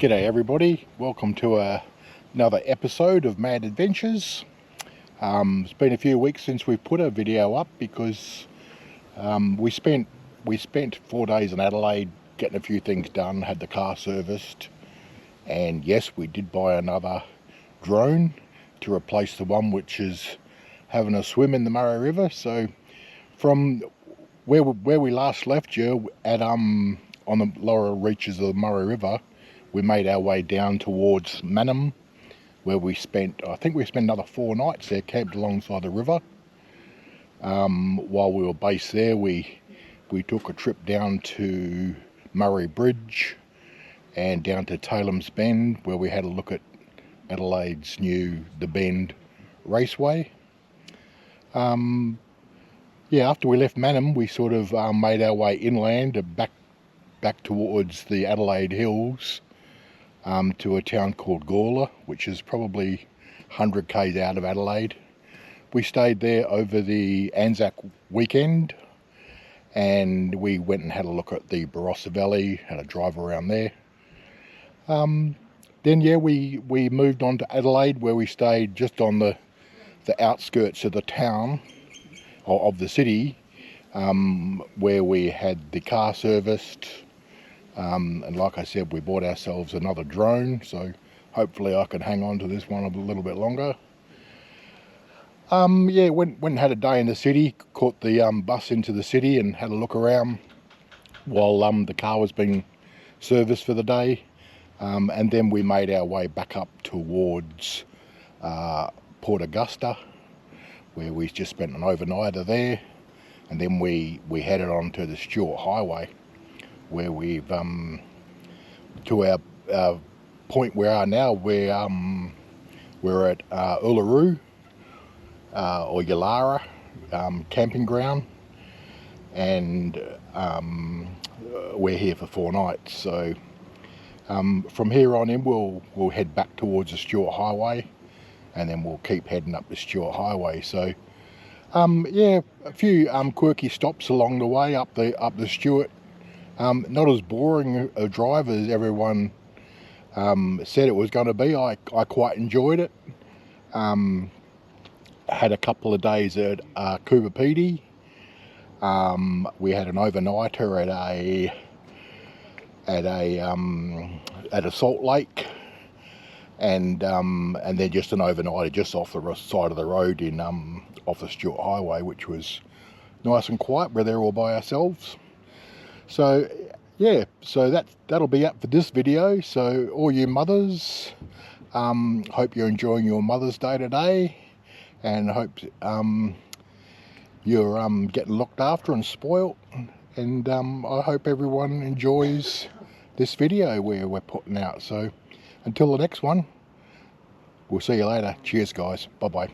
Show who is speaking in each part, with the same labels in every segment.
Speaker 1: G'day everybody, welcome to another episode of Mad Adventures. It's been a few weeks since we've put a video up because we spent 4 days in Adelaide getting a few things done, had the car serviced, and yes, we did buy another drone to replace the one which is having a swim in the Murray River. So from where we last left you at on the lower reaches of the Murray River, we made our way down towards M.A.D, where I think we spent another 4 nights there, camped alongside the river. While we were based there, we took a trip down to Murray Bridge and down to Talem's Bend, where we had a look at Adelaide's new The Bend Raceway. After we left M.A.D, we sort of made our way inland back towards the Adelaide Hills, to a town called Gawler, which is probably 100 k's out of Adelaide. We stayed there over the Anzac weekend, and we went and had a look at the Barossa Valley, had a drive around there. Then we moved on to Adelaide, where we stayed just on the outskirts of the town, or of the city, where we had the car serviced. And like I said, we bought ourselves another drone, so hopefully I can hang on to this one a little bit longer. Went and had a day in the city, caught the bus into the city and had a look around while the car was being serviced for the day. And then we made our way back up towards Port Augusta, where we just spent an overnighter there, and then we headed on to the Stuart Highway, where we've to our point where we are now. We're at Uluru or Yalara camping ground, and we're here for 4 nights. So from here on in, we'll head back towards the Stuart Highway, and then we'll keep heading up the Stuart Highway. So a few quirky stops along the way up the Stuart. Not as boring a drive as everyone said it was going to be. I quite enjoyed it. Had a couple of days at Coober. We had an overnighter at a salt lake, and then just an overnighter just off the side of the road in off the Stuart Highway, which was nice and quiet. We're there all by ourselves. So that'll be up for this video. So all you mothers, hope you're enjoying your Mother's Day today, and hope you're getting looked after and spoilt, and I hope everyone enjoys this video we're putting out. So until the next one, we'll see you later. Cheers guys, bye bye.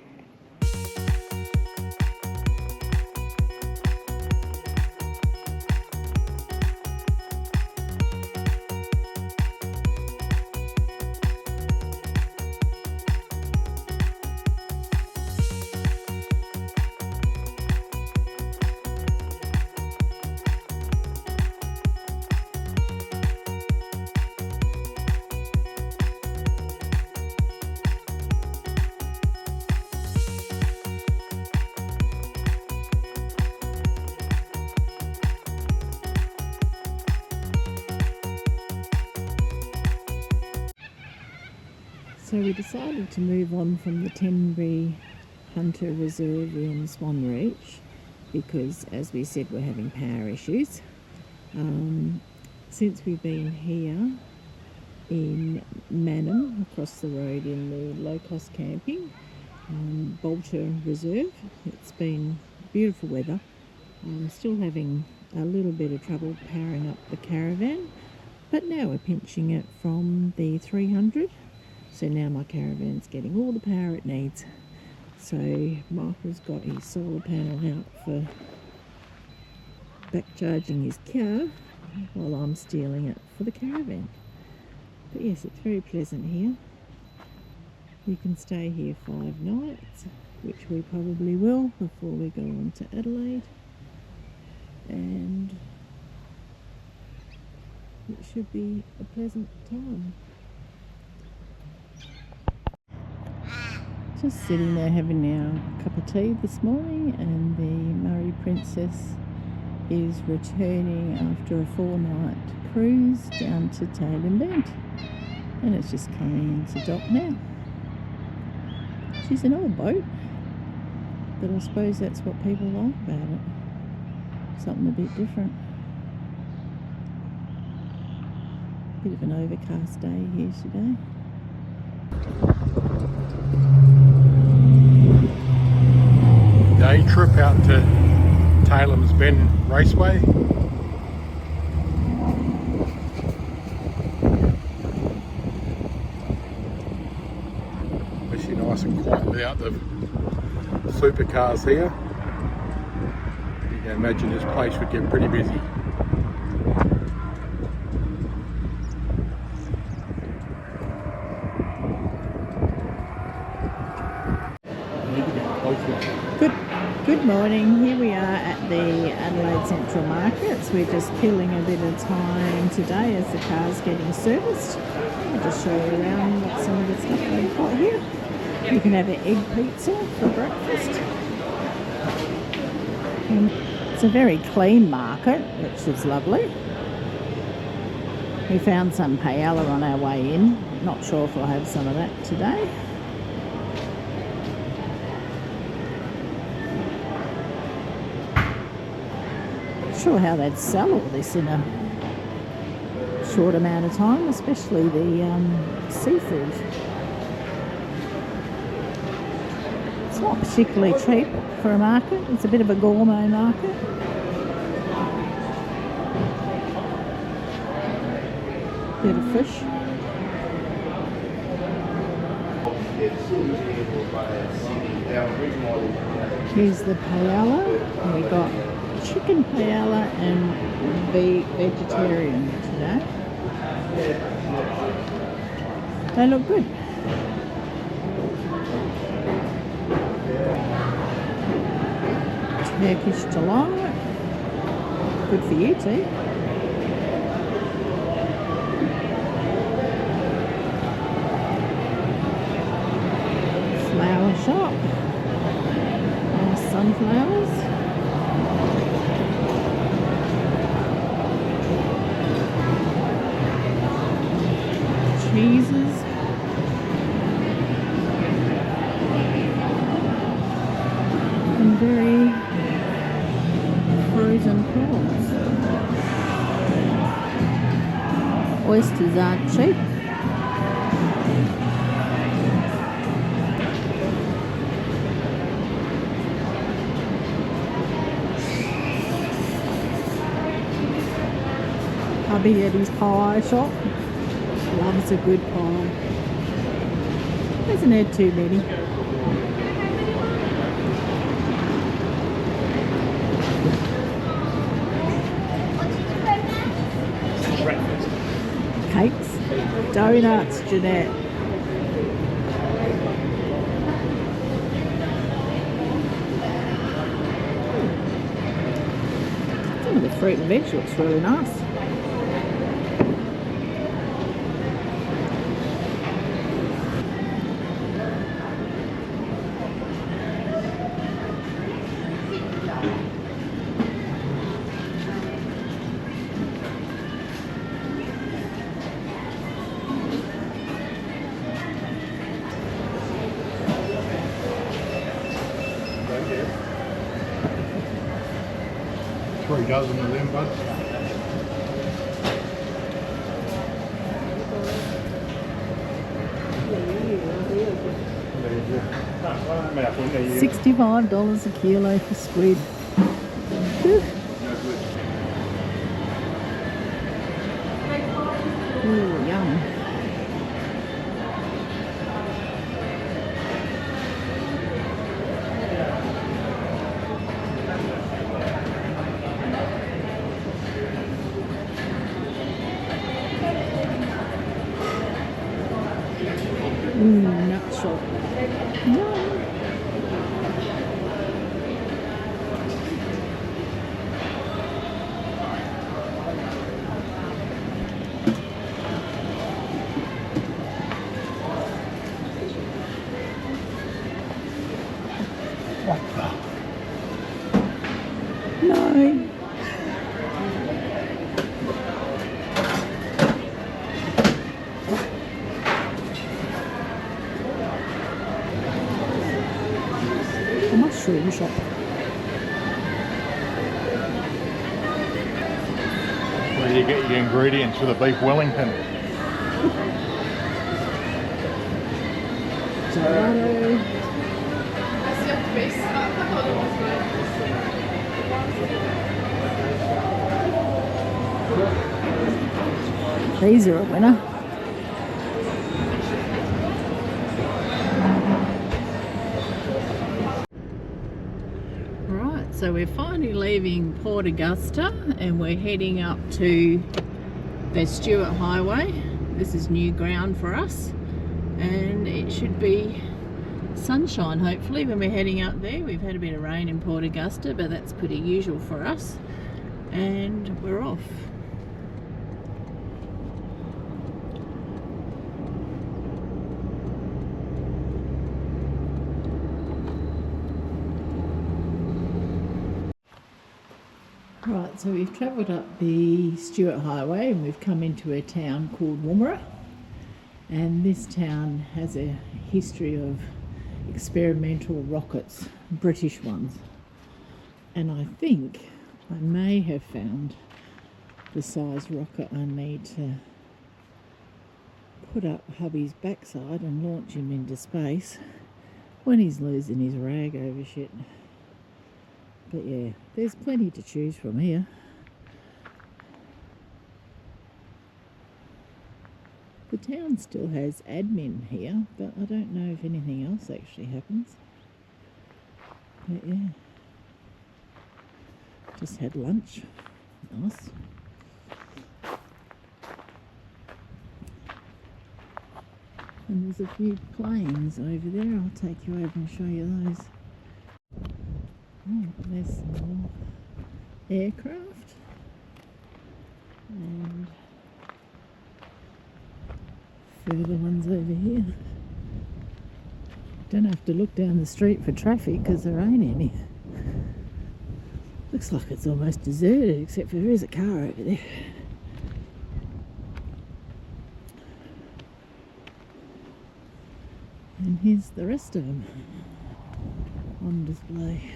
Speaker 2: So we decided to move on from the Tenbury Hunter Reserve in Swan Reach because, as we said, we're having power issues. Since we've been here in M.A.D, across the road in the low-cost camping, Bolter Reserve, it's been beautiful weather. I'm still having a little bit of trouble powering up the caravan, but now we're pinching it from the 300. So now my caravan's getting all the power it needs. So Michael's got his solar panel out for back charging his car while I'm stealing it for the caravan. But yes, it's very pleasant here. You can stay here 5 nights, which we probably will before we go on to Adelaide. And it should be a pleasant time. Just sitting there having our cup of tea this morning, and the Murray Princess is returning after a 4-night cruise down to Tailem Bend, and it's just coming into dock now. She's an old boat, but I suppose that's what people like about it. Something a bit different. Bit of an overcast day here today.
Speaker 1: Day trip out to Tailem Bend Raceway. Actually nice and quiet without the supercars here. You can imagine this place would get pretty busy.
Speaker 2: Good morning. Here we are at the Adelaide Central Markets. We're just killing a bit of time today as the car's getting serviced. I'll just show you around what some of the stuff they've got here. You can have an egg pizza for breakfast. And it's a very clean market, which is lovely. We found some paella on our way in. Not sure if we'll have some of that today. Sure how they'd sell all this in a short amount of time, especially the seafood. It's not particularly cheap for a market. It's a bit of a gourmet market. Bit of fish. Here's the paella. We got chicken paella and vegetarian today. They look good. Turkish delight. Good for you too. Flower shop. Nice sunflowers. Cheeses. And very frozen prawns. Oysters aren't cheap. Hubby at his pie shop. Loves a good pie. Hasn't had too many. Cakes, donuts, Jeanette. Some of the fruit and veg looks really nice.
Speaker 1: Three dozen of them, bud.
Speaker 2: $65 a kilo for squid. Ooh, yum. Nut shop. Yum.
Speaker 1: Where do you get your ingredients for the beef Wellington?
Speaker 2: Gelato. These are a winner. Right, so we're finally leaving Port Augusta and we're heading up to the Stewart Highway. This is new ground for us and it should be sunshine hopefully when we're heading up there. We've had a bit of rain in Port Augusta, but that's pretty usual for us, and we're off. Right, so we've travelled up the Stewart Highway and we've come into a town called Woomera, and this town has a history of experimental rockets, British ones, and I think I may have found the size rocket I need to put up hubby's backside and launch him into space when he's losing his rag over shit. But yeah, there's plenty to choose from here. The town still has admin here, but I don't know if anything else actually happens. But yeah, just had lunch. Nice. And there's a few planes over there. I'll take you over and show you those. Oh, there's some more aircraft. And further ones over here. Don't have to look down the street for traffic because there ain't any. Looks like it's almost deserted except for there is a car over there. And here's the rest of them on display.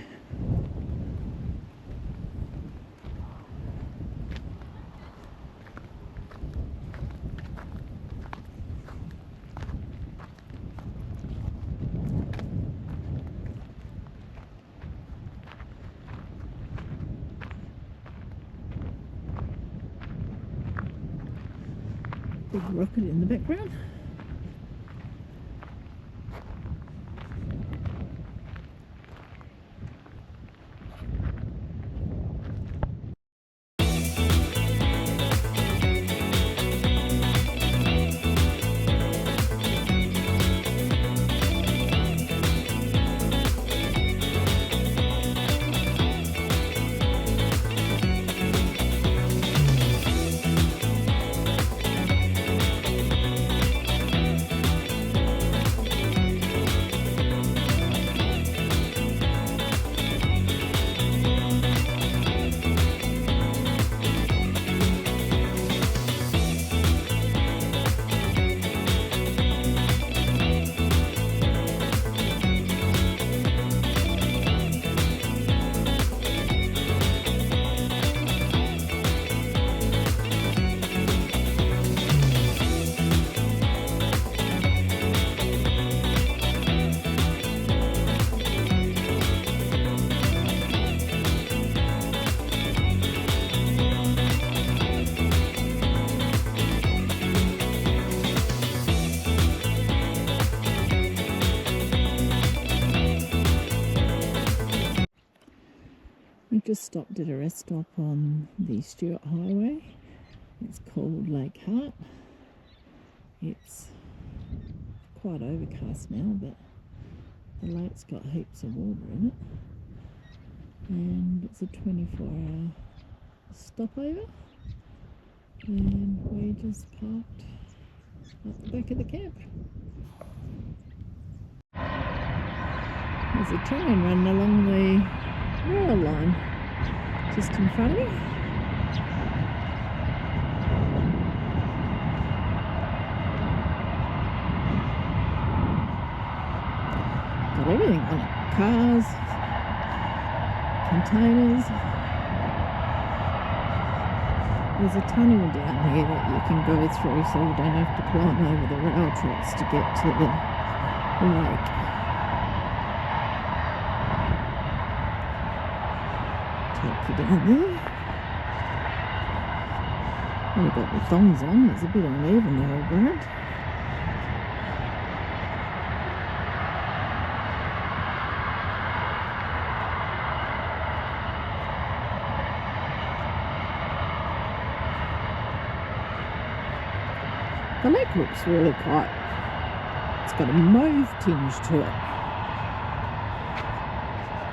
Speaker 2: Big rocket in the background. We've just stopped at a rest stop on the Stewart Highway. It's called Lake Hart. It's quite overcast now, but the lake's got heaps of water in it. And it's a 24-hour stopover. And we just parked at the back of the camp. There's a train running along the rail line just in front of me. Got everything on it. Cars, containers, There's a tunnel down here that you can go through so you don't have to climb over the rail tracks to get to the lake. Take you down there. I've got my thongs on, it's a bit uneven the old ground. The lake looks really quite, it's got a mauve tinge to it.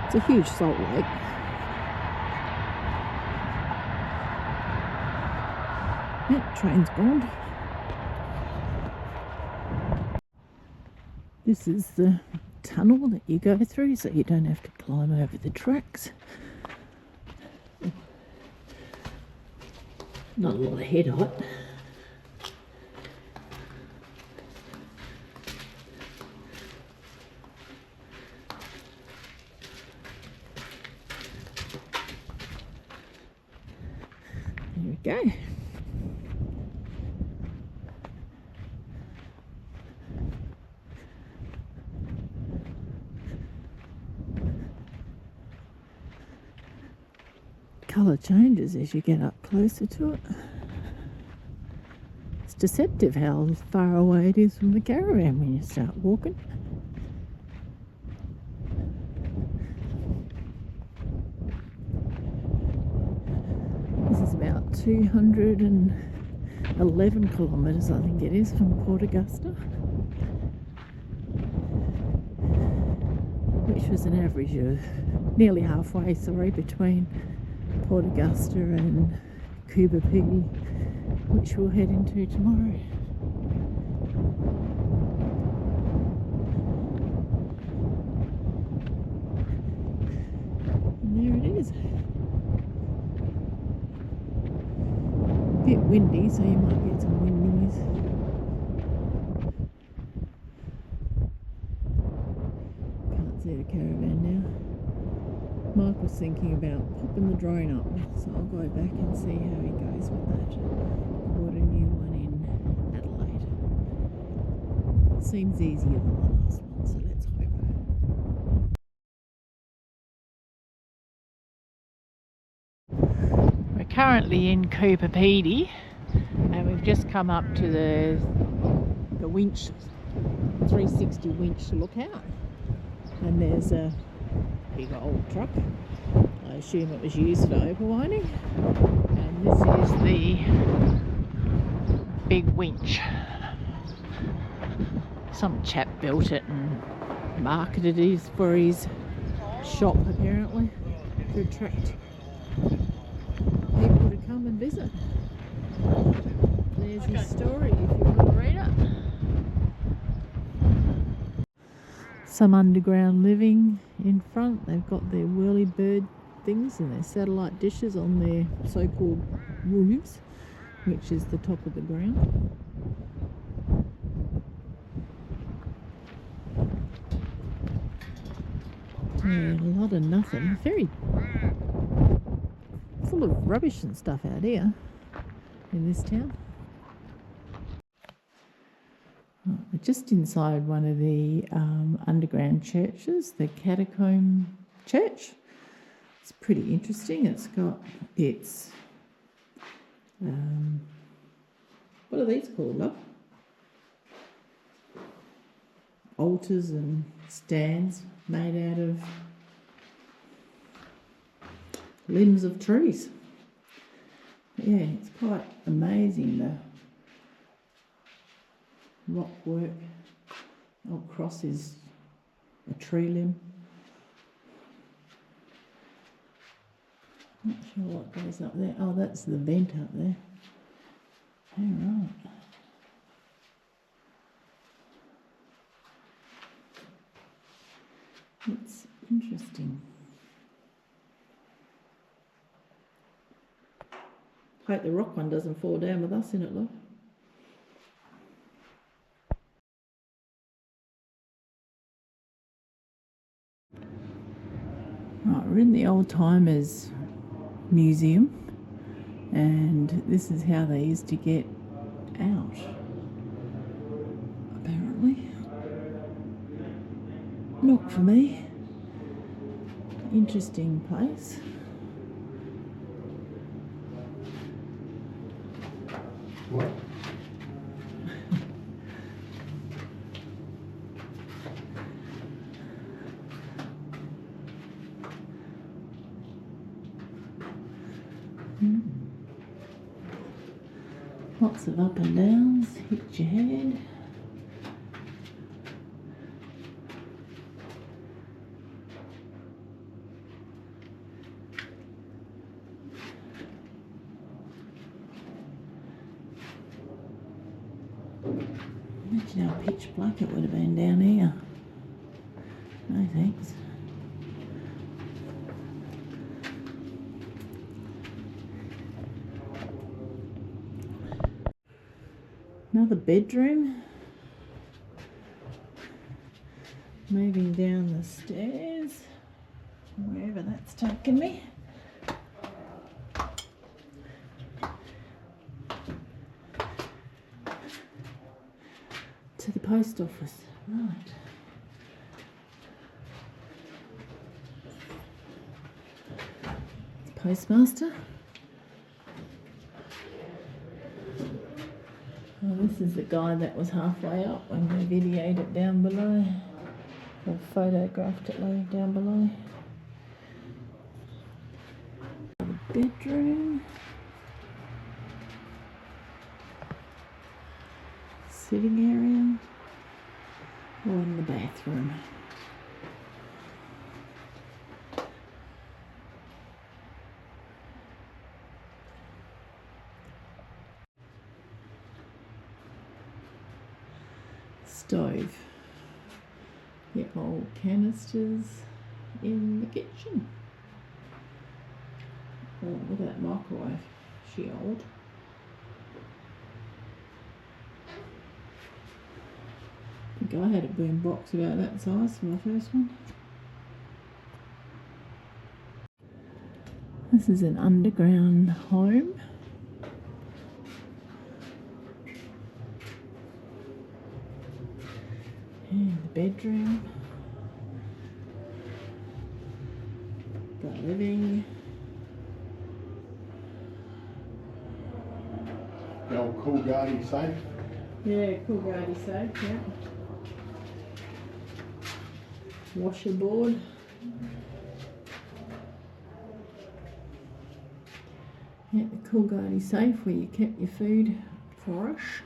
Speaker 2: It's a huge salt lake. Yep, train's gone. This is the tunnel that you go through so you don't have to climb over the tracks. Not a lot of head height. There we go. Colour changes as you get up closer to it. It's deceptive how far away it is from the caravan when you start walking. This is about 211 kilometres, I think it is, from Port Augusta, which was an average of nearly halfway, between Port Augusta and M.A.D, which we'll head into tomorrow. And there it is. A bit windy, so you might get some wind noise. Can't see the caravan now. Mike was thinking about popping the drone up, so I'll go back and see how he goes with that. I bought a new one in Adelaide. It seems easier than the last one, so let's hope. We're currently in M.A.D and we've just come up to the winch, 360 winch to look out, and there's a big old truck. I assume it was used for overwinding, and this is the big winch. Some chap built it and marketed it for his shop, apparently, to attract people to come and visit. There's his story if you want to read it. Some underground living in front. They've got their whirly bird things and their satellite dishes on their so-called roofs, which is the top of the ground. Yeah, a lot of nothing. Very full of rubbish and stuff out here in this town. We're just inside one of the underground churches, the Catacomb Church. It's pretty interesting. It's got its, what are these called, love? Altars and stands made out of limbs of trees. Yeah, it's quite amazing, the rock work. Old cross is a tree limb. Not sure what goes up there. Oh, that's the vent up there. All right. It's interesting. Hope the rock one doesn't fall down with us in it, love. Right, we're in the Old Timers Museum, And this is how they used to get out, apparently. Not for me. Interesting place.
Speaker 1: What?
Speaker 2: Lots of up and downs, hit your head. Imagine how pitch black it would have been down here. No thanks. Another bedroom. Moving down the stairs, wherever that's taken me. To the post office, right. Postmaster. Oh, this is the guy that was halfway up when we videoed it down below, or photographed it down below. The bedroom. Sitting area. Or in the bathroom. Stove. The old canisters in the kitchen. Oh, look at that microwave. She old. I think I had a boom box about that size for my first one. This is an underground home. And the bedroom. The living.
Speaker 1: The old cool guardy safe.
Speaker 2: Yeah, cool guardy safe, yeah. Washer board. Yeah, the cool guardy safe where you kept your food fresh.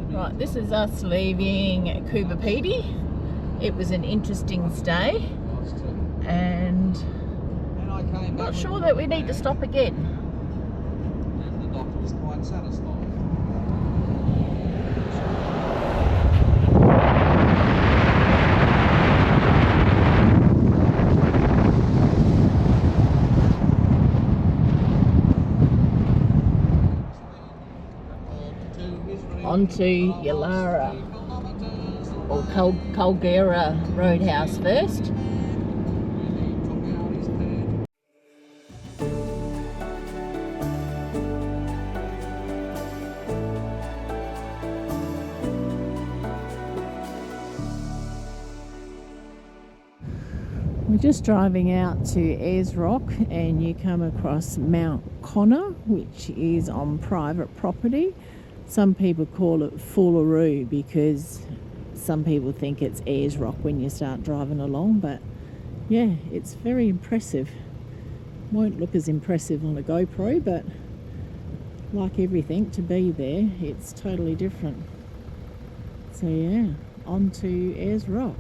Speaker 2: Right, this is us leaving M.A.D. It was an interesting stay, and I'm not sure that we need to stop again.
Speaker 3: And the doctor was quite satisfied.
Speaker 2: Onto Yalara, or Colgera Roadhouse first. We're just driving out to Ayers Rock and you come across Mount Connor, which is on private property. Some people call it Foolaroo because some people think it's Ayers Rock when you start driving along, but yeah, it's very impressive. Won't look as impressive on a GoPro, but like everything, to be there, it's totally different. So yeah, on to Ayers Rock.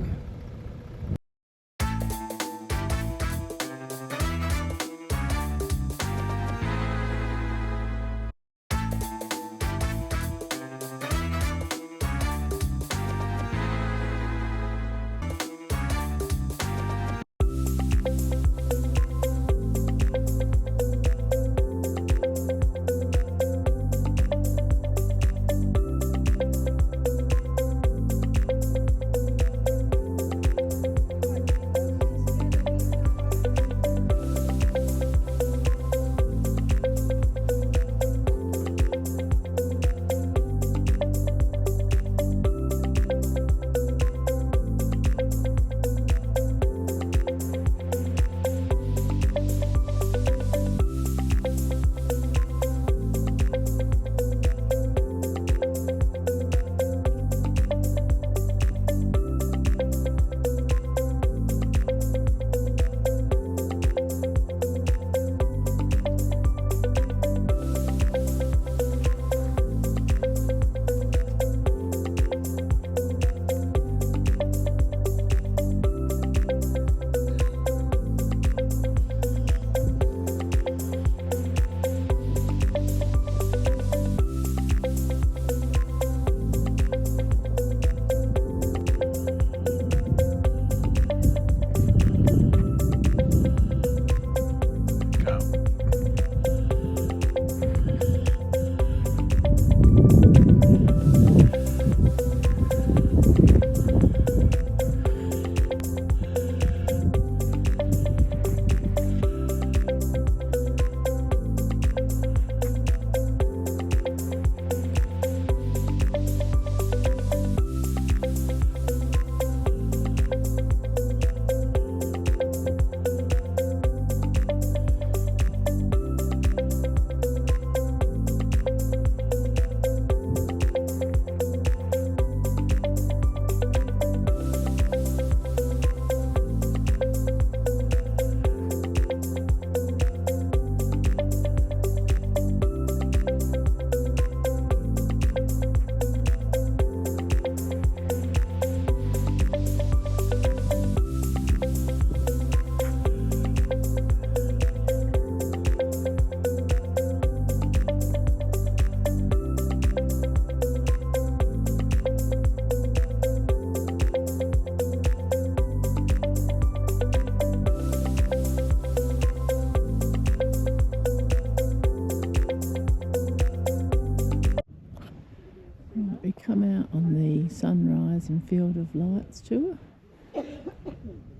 Speaker 2: We come out on the Sunrise and Field of Lights tour.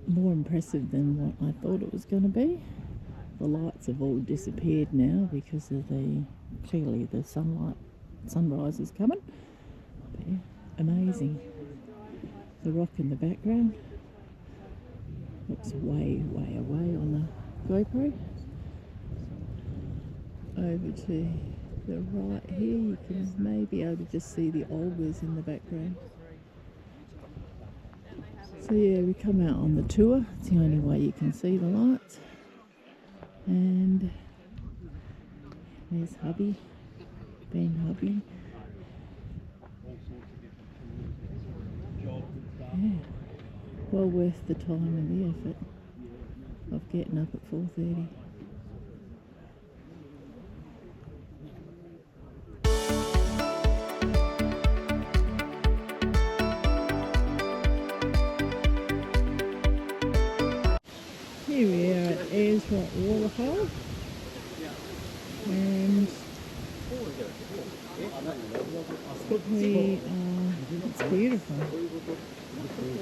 Speaker 2: More impressive than what I thought it was going to be. The lights have all disappeared now because of clearly the sunrise is coming. But yeah, amazing. The rock in the background looks way, way away on the GoPro. Over to the right here, you can maybe able to just see the alders in the background. So yeah, we come out on the tour. It's the only way you can see the lights. And there's hubby, Ben hubby. Yeah, well worth the time and the effort of getting up at 4:30. Here we are at Ayers Rock Waterhole, and it's beautiful.
Speaker 1: Fucking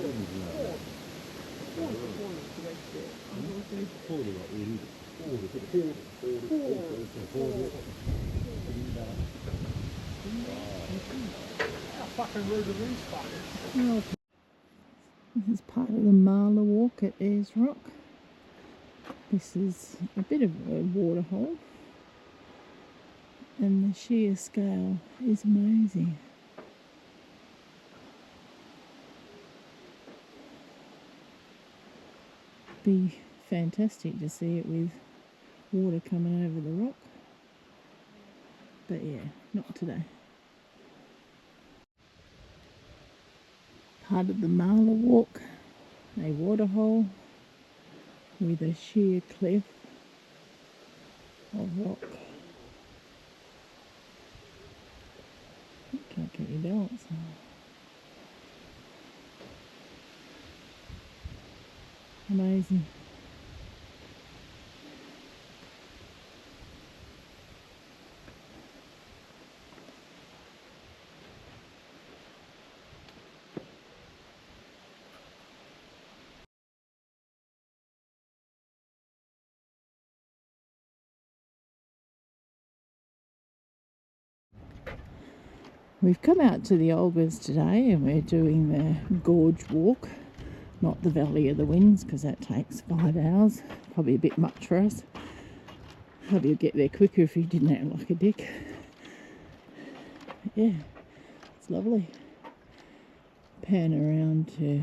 Speaker 1: rude of these fuckers.
Speaker 2: Well, this is part of the Marla walk at Ayers Rock. This is a bit of a waterhole, and the sheer scale is amazing. Be fantastic to see it with water coming over the rock, but yeah, not today. Part of the Marla walk, a waterhole with a sheer cliff of rock. You can't get your balance on. Amazing. We've come out to the Olgas today and we're doing the gorge walk, not the Valley of the Winds, because that takes 5 hours. Probably a bit much for us. Hope you'll get there quicker if you didn't act like a dick. But yeah, it's lovely. Pan around to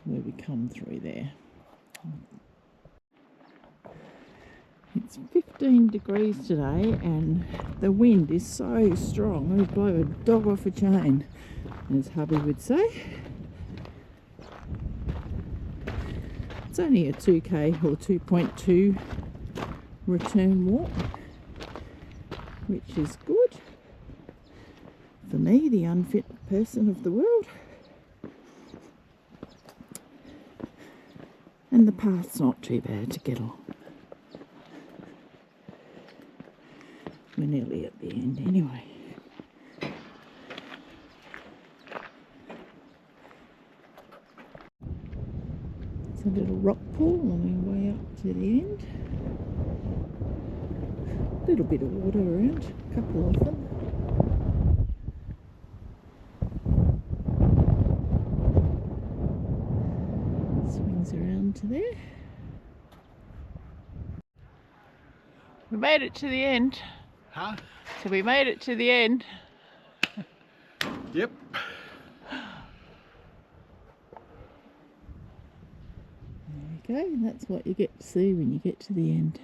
Speaker 2: where we come through there. It's 15 degrees today and the wind is so strong it would blow a dog off a chain, as hubby would say. It's only a 2k or 2.2 return walk, which is good for me, the unfit person of the world. And the path's not too bad to get along. We're nearly at the end anyway. It's a little rock pool on our way up to the end. A little bit of water around, a couple of them. Swings around to there. We made it to the end.
Speaker 1: Huh?
Speaker 2: So we made it to the end.
Speaker 1: Yep.
Speaker 2: There we go, that's what you get to see when you get to the end.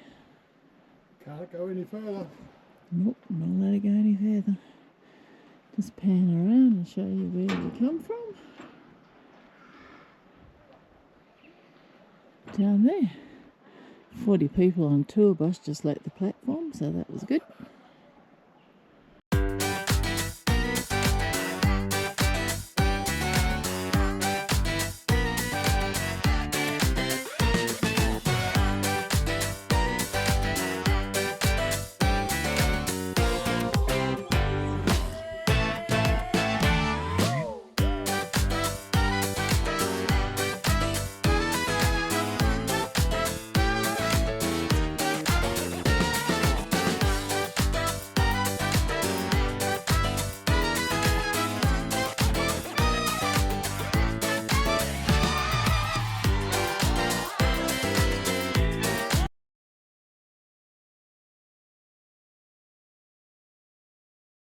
Speaker 1: Can't go any further.
Speaker 2: Nope, not let it go any further. Just pan around and show you where we come from. Down there. 40 people on tour bus just left the platform, so that was good.